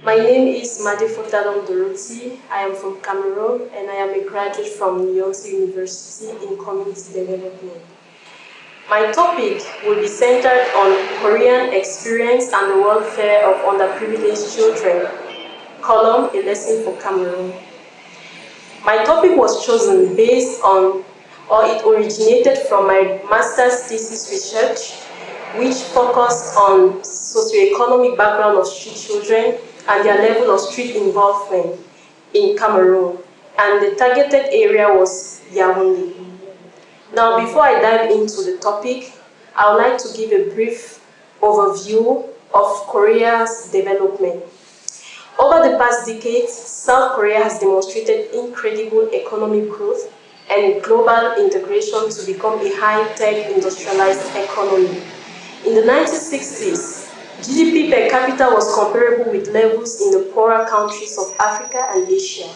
My name is Madefo Dorothy. I am from Cameroon and I am a graduate from Yonsei University in Community Development. My topic will be centered on Korean experience and the welfare of underprivileged children. Talom, a lesson for Cameroon. My topic was chosen based on, or it originated from my master's thesis research, which focused on socioeconomic background of street children and their level of street involvement in Cameroon. And the targeted area was Yaoundé. Now, before I dive into the topic, I would like to give a brief overview of Korea's development. Over the past decades, South Korea has demonstrated incredible economic growth and global integration to become a high-tech industrialized economy. In the 1960s, GDP per capita was comparable with levels in the poorer countries of Africa and Asia.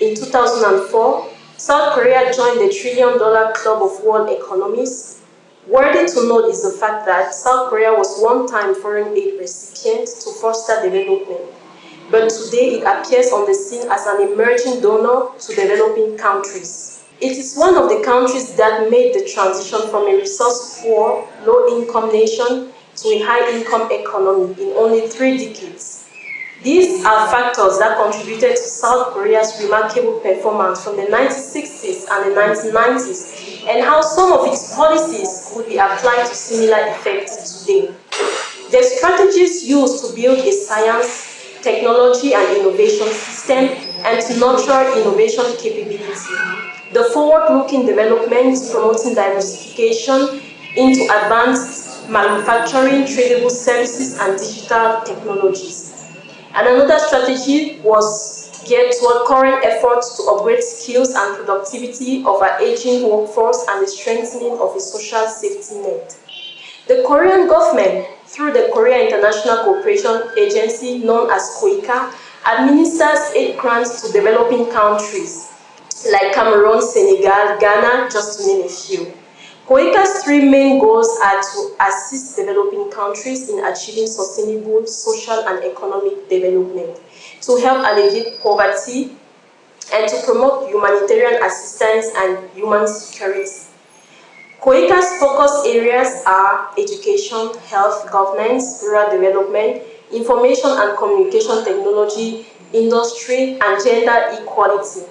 In 2004, South Korea joined the $1 trillion club of world economies. Worthy to note is the fact that South Korea was one-time foreign aid recipient to foster development, but today it appears on the scene as an emerging donor to developing countries. It is one of the countries that made the transition from a resource-poor, low-income nation to a high-income economy in only 3 decades. These are factors that contributed to South Korea's remarkable performance from the 1960s and the 1990s, and how some of its policies could be applied to similar effects today. The strategies used to build a science, technology, and innovation system and to nurture innovation capability. The forward-looking development promoting diversification into advanced manufacturing, tradable services, and digital technologies. And another strategy was geared toward current efforts to upgrade skills and productivity of our aging workforce and the strengthening of a social safety net. The Korean government, through the Korea International Cooperation Agency, known as KOICA, administers aid grants to developing countries like Cameroon, Senegal, Ghana, just to name a few. KOICA's 3 main goals are to assist developing countries in achieving sustainable social and economic development, to help alleviate poverty, and to promote humanitarian assistance and human security. KOICA's focus areas are education, health, governance, rural development, information and communication technology, industry, and gender equality.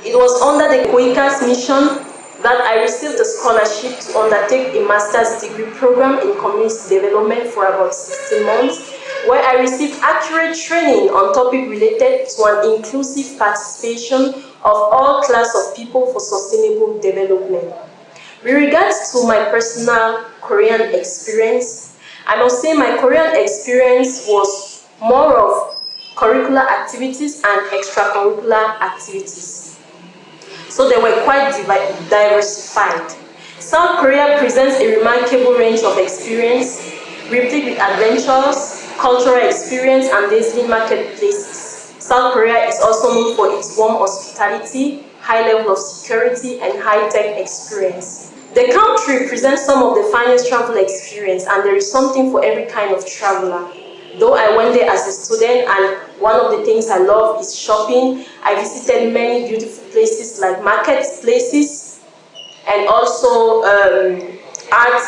It was under the KOICA's mission that I received a scholarship to undertake a master's degree program in community development for about 16 months, where I received accurate training on topics related to an inclusive participation of all classes of people for sustainable development. With regards to my personal Korean experience, I must say my Korean experience was more of curricular activities and extracurricular activities. So they were quite diversified. South Korea presents a remarkable range of experience, replete with adventures, cultural experience, and dazzling marketplaces. South Korea is also known for its warm hospitality, high level of security, and high-tech experience. The country presents some of the finest travel experience, and there is something for every kind of traveler. Though I went there as a student, and one of the things I love is shopping, I visited many beautiful places like marketplaces and also art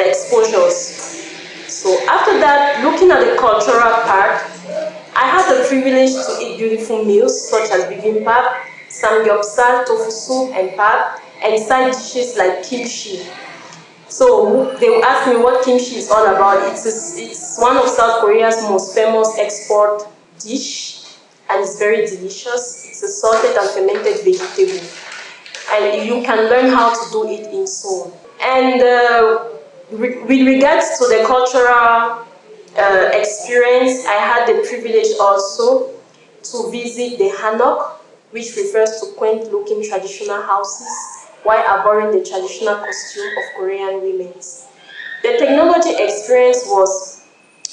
exposures. So after that, looking at the cultural part, I had the privilege to eat beautiful meals such as bibimbap, samgyeopsal, tofu soup, and pap, and side dishes like kimchi. So they will ask me what kimchi is all about. It's one of South Korea's most famous export dish, and it's very delicious. It's a salted and fermented vegetable, and you can learn how to do it in Seoul. And with regards to the cultural experience, I had the privilege also to visit the hanok, which refers to quaint-looking traditional houses, while abhorring the traditional costume of Korean women. The technology experience was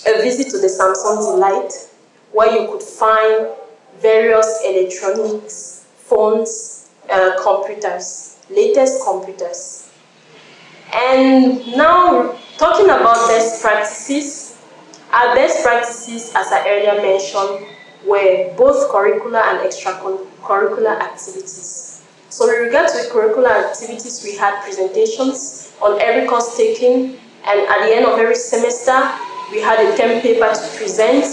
a visit to the Samsung Delight, where you could find various electronics, phones, computers, latest computers. And now, talking about best practices, Our best practices, as I earlier mentioned, were both curricular and extracurricular activities. So with regard to the curricular activities, we had presentations on every course taken, and at the end of every semester, we had a term paper to present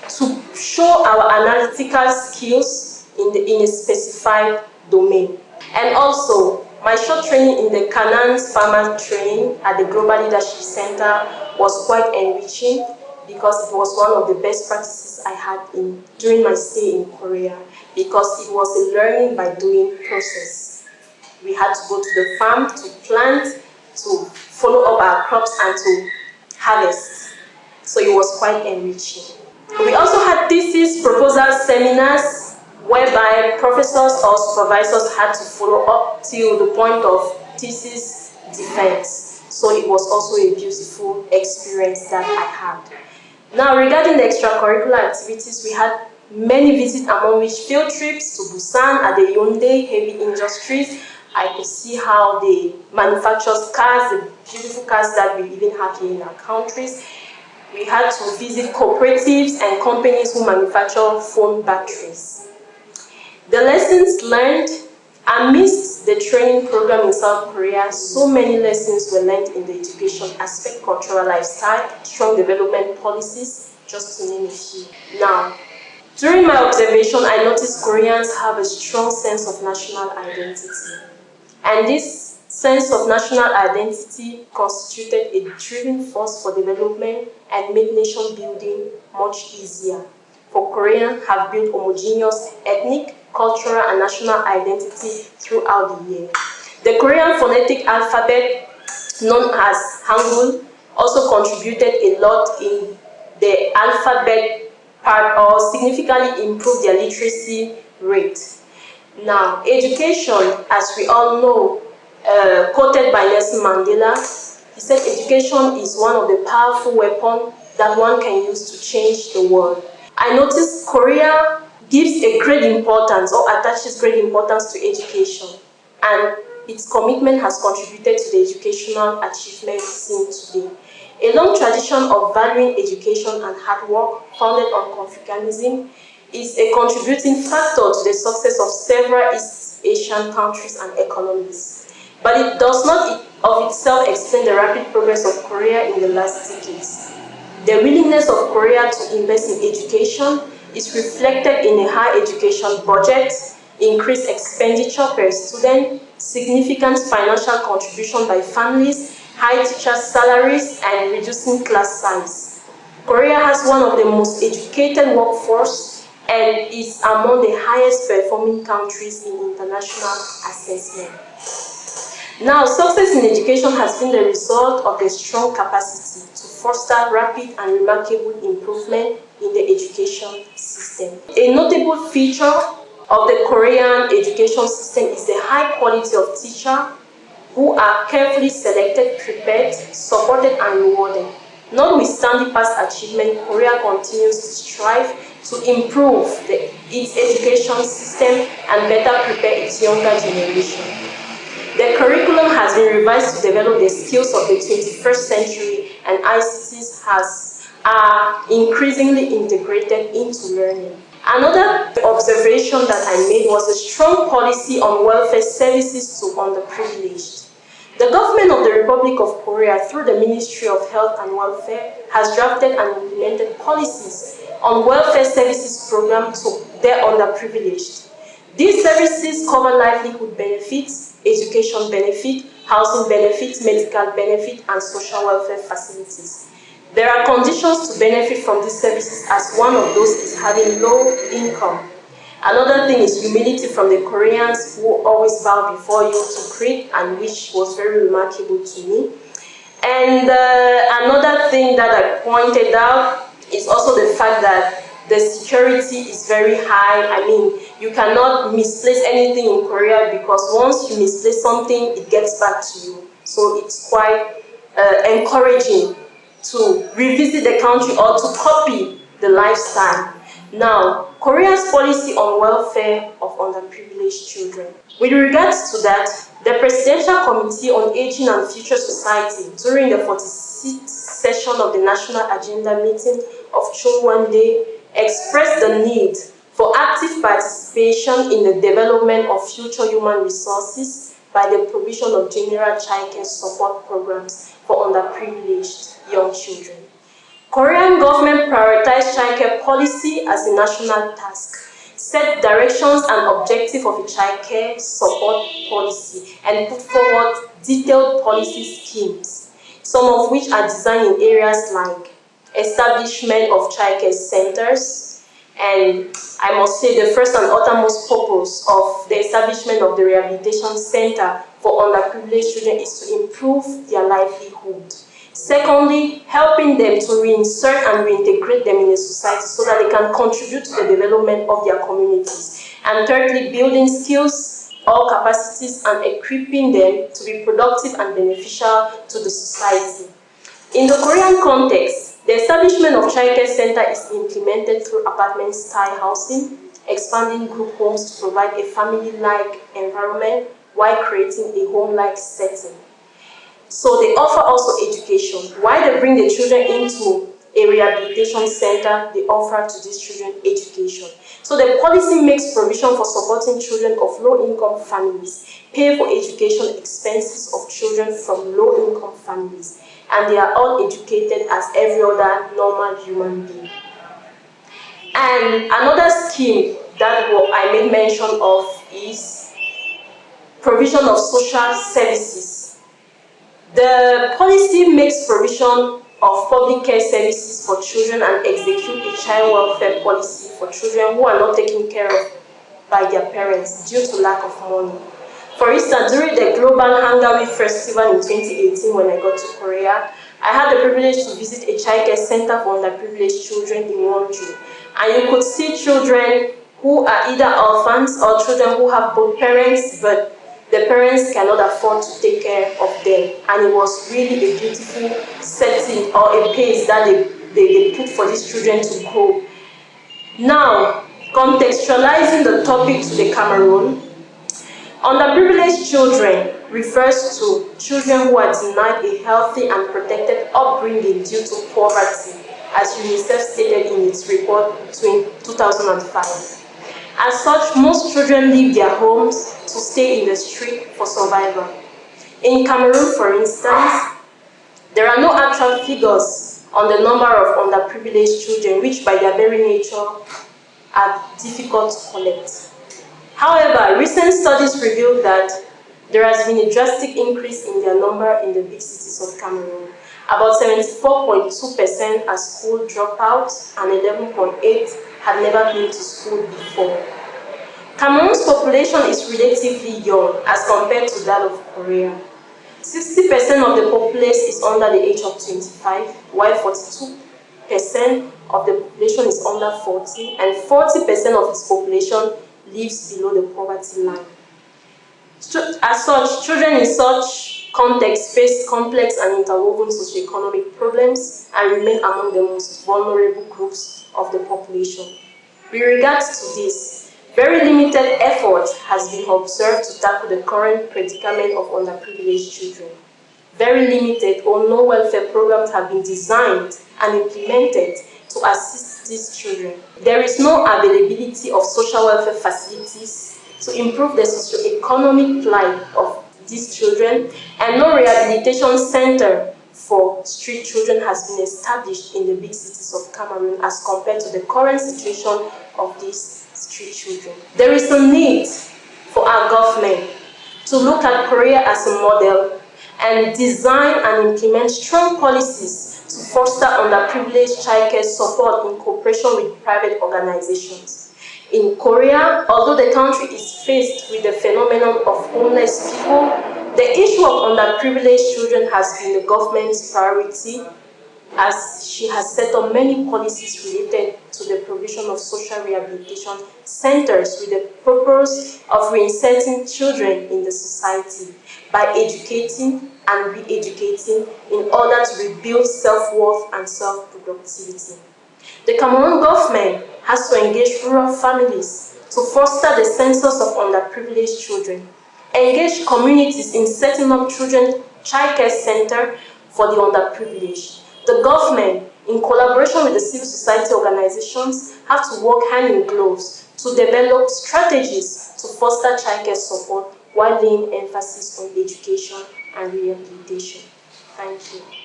to show our analytical skills in a specified domain. And also, my short training in the Canaan Farmer Training at the Global Leadership Center was quite enriching because it was one of the best practices I had during my stay in Korea, because it was a learning by doing process. We had to go to the farm to plant, to follow up our crops, and to harvest. So it was quite enriching. We also had thesis proposal seminars whereby professors or supervisors had to follow up till the point of thesis defense. So it was also a beautiful experience that I had. Now, regarding the extracurricular activities, we had many visits, among which field trips to Busan at the Yonsei heavy industries. I could see how they manufacture cars, the beautiful cars that we even have here in our countries. We had to visit cooperatives and companies who manufacture phone batteries. The lessons learned amidst the training program in South Korea, so many lessons were learned in the education aspect, cultural lifestyle, strong development policies, just to name a few. Now, during my observation, I noticed Koreans have a strong sense of national identity. And this sense of national identity constituted a driving force for development and made nation building much easier. For Koreans have built homogeneous ethnic, cultural, and national identity throughout the year. The Korean phonetic alphabet, known as Hangul, also contributed a lot in the alphabet part, or significantly improved their literacy rate. Now, education, as we all know, quoted by Nelson Mandela, he said education is one of the powerful weapons that one can use to change the world. I noticed Korea gives a great importance, or attaches great importance, to education, and its commitment has contributed to the educational achievements seen today. A long tradition of valuing education and hard work, founded on Confucianism, is a contributing factor to the success of several East Asian countries and economies. But it does not of itself explain the rapid progress of Korea in the last decades. The willingness of Korea to invest in education is reflected in a high education budget, increased expenditure per student, significant financial contribution by families, high teacher salaries, and reducing class size. Korea has one of the most educated workforce and is among the highest performing countries in international assessment. Now, success in education has been the result of the strong capacity to foster rapid and remarkable improvement in the education system. A notable feature of the Korean education system is the high quality of teachers who are carefully selected, prepared, supported, and rewarded. Notwithstanding past achievement, Korea continues to strive to improve its education system and better prepare its younger generation. The curriculum has been revised to develop the skills of the 21st century, and ICTs are increasingly integrated into learning. Another observation that I made was a strong policy on welfare services to underprivileged. The government of the Republic of Korea, through the Ministry of Health and Welfare, has drafted and implemented policies on welfare services programs to the underprivileged. These services cover livelihood benefits, education benefit, housing benefits, medical benefit, and social welfare facilities. There are conditions to benefit from these services, as one of those is having low income. Another thing is humility from the Koreans, who always bow before you to creed, and which was very remarkable to me. And another thing that I pointed out is also the fact that the security is very high. I mean, you cannot misplace anything in Korea, because once you misplace something, it gets back to you. So it's quite encouraging to revisit the country or to copy the lifestyle. Now, Korea's policy on welfare of underprivileged children. With regards to that, the Presidential Committee on Aging and Future Society during the 46th session of the National Agenda Meeting of June 1 day, expressed the need for active participation in the development of future human resources by the provision of general childcare support programs for underprivileged young children. Korean government prioritized childcare policy as a national task, set directions and objectives of a childcare support policy, and put forward detailed policy schemes, some of which are designed in areas like establishment of childcare centers, and I must say the first and uttermost purpose of the establishment of the rehabilitation center for underprivileged children is to improve their livelihood. Secondly, helping them to reinsert and reintegrate them in the society so that they can contribute to the development of their communities. And thirdly, building skills, all capacities, and equipping them to be productive and beneficial to the society. In the Korean context, the establishment of childcare center is implemented through apartment-style housing, expanding group homes to provide a family-like environment while creating a home-like setting. So they offer also education. While they bring the children into a rehabilitation center, they offer to these children education. So the policy makes provision for supporting children of low-income families, pay for education expenses of children from low-income families, and they are all educated as every other normal human being. And another scheme that I made mention of is provision of social services. The policy makes provision of public care services for children and execute a child welfare policy for children who are not taken care of by their parents due to lack of money. For instance, during the Global Hunger Week Festival in 2018 when I got to Korea, I had the privilege to visit a childcare center for underprivileged children in Wonju. And you could see children who are either orphans or children who have both parents, but the parents cannot afford to take care of them. And it was really a beautiful setting or a pace that they put for these children to grow. Now, contextualizing the topic to the Cameroon, underprivileged children refers to children who are denied a healthy and protected upbringing due to poverty, as UNICEF stated in its report between 2005. As such, most children leave their homes to stay in the street for survival. In Cameroon, for instance, there are no actual figures on the number of underprivileged children, which by their very nature are difficult to collect. However, recent studies reveal that there has been a drastic increase in their number in the big cities of Cameroon. About 74.2% are school dropouts and 11.8% had never been to school before. Cameroon's population is relatively young as compared to that of Korea. 60% of the populace is under the age of 25, while 42% of the population is under 40, and 40% of its population lives below the poverty line. As such, children in such context face complex and interwoven socioeconomic problems and remain among the most vulnerable groups of the population. With regards to this, very limited effort has been observed to tackle the current predicament of underprivileged children. Very limited or no welfare programs have been designed and implemented to assist these children. There is no availability of social welfare facilities to improve the socioeconomic plight of these children, and no rehabilitation center for street children has been established in the big cities of Cameroon as compared to the current situation of these street children. There is a need for our government to look at Korea as a model and design and implement strong policies to foster underprivileged childcare support in cooperation with private organizations. In Korea, although the country is faced with the phenomenon of homeless people, the issue of underprivileged children has been the government's priority, as she has set up many policies related to the provision of social rehabilitation centers with the purpose of reinserting children in the society by educating and re-educating in order to rebuild self-worth and self-productivity. The Cameroon government has to engage rural families to foster the census of underprivileged children, engage communities in setting up children childcare centers for the underprivileged, The government, in collaboration with the civil society organizations, have to work hand in gloves to develop strategies to foster childcare support while laying emphasis on education and rehabilitation. Thank you.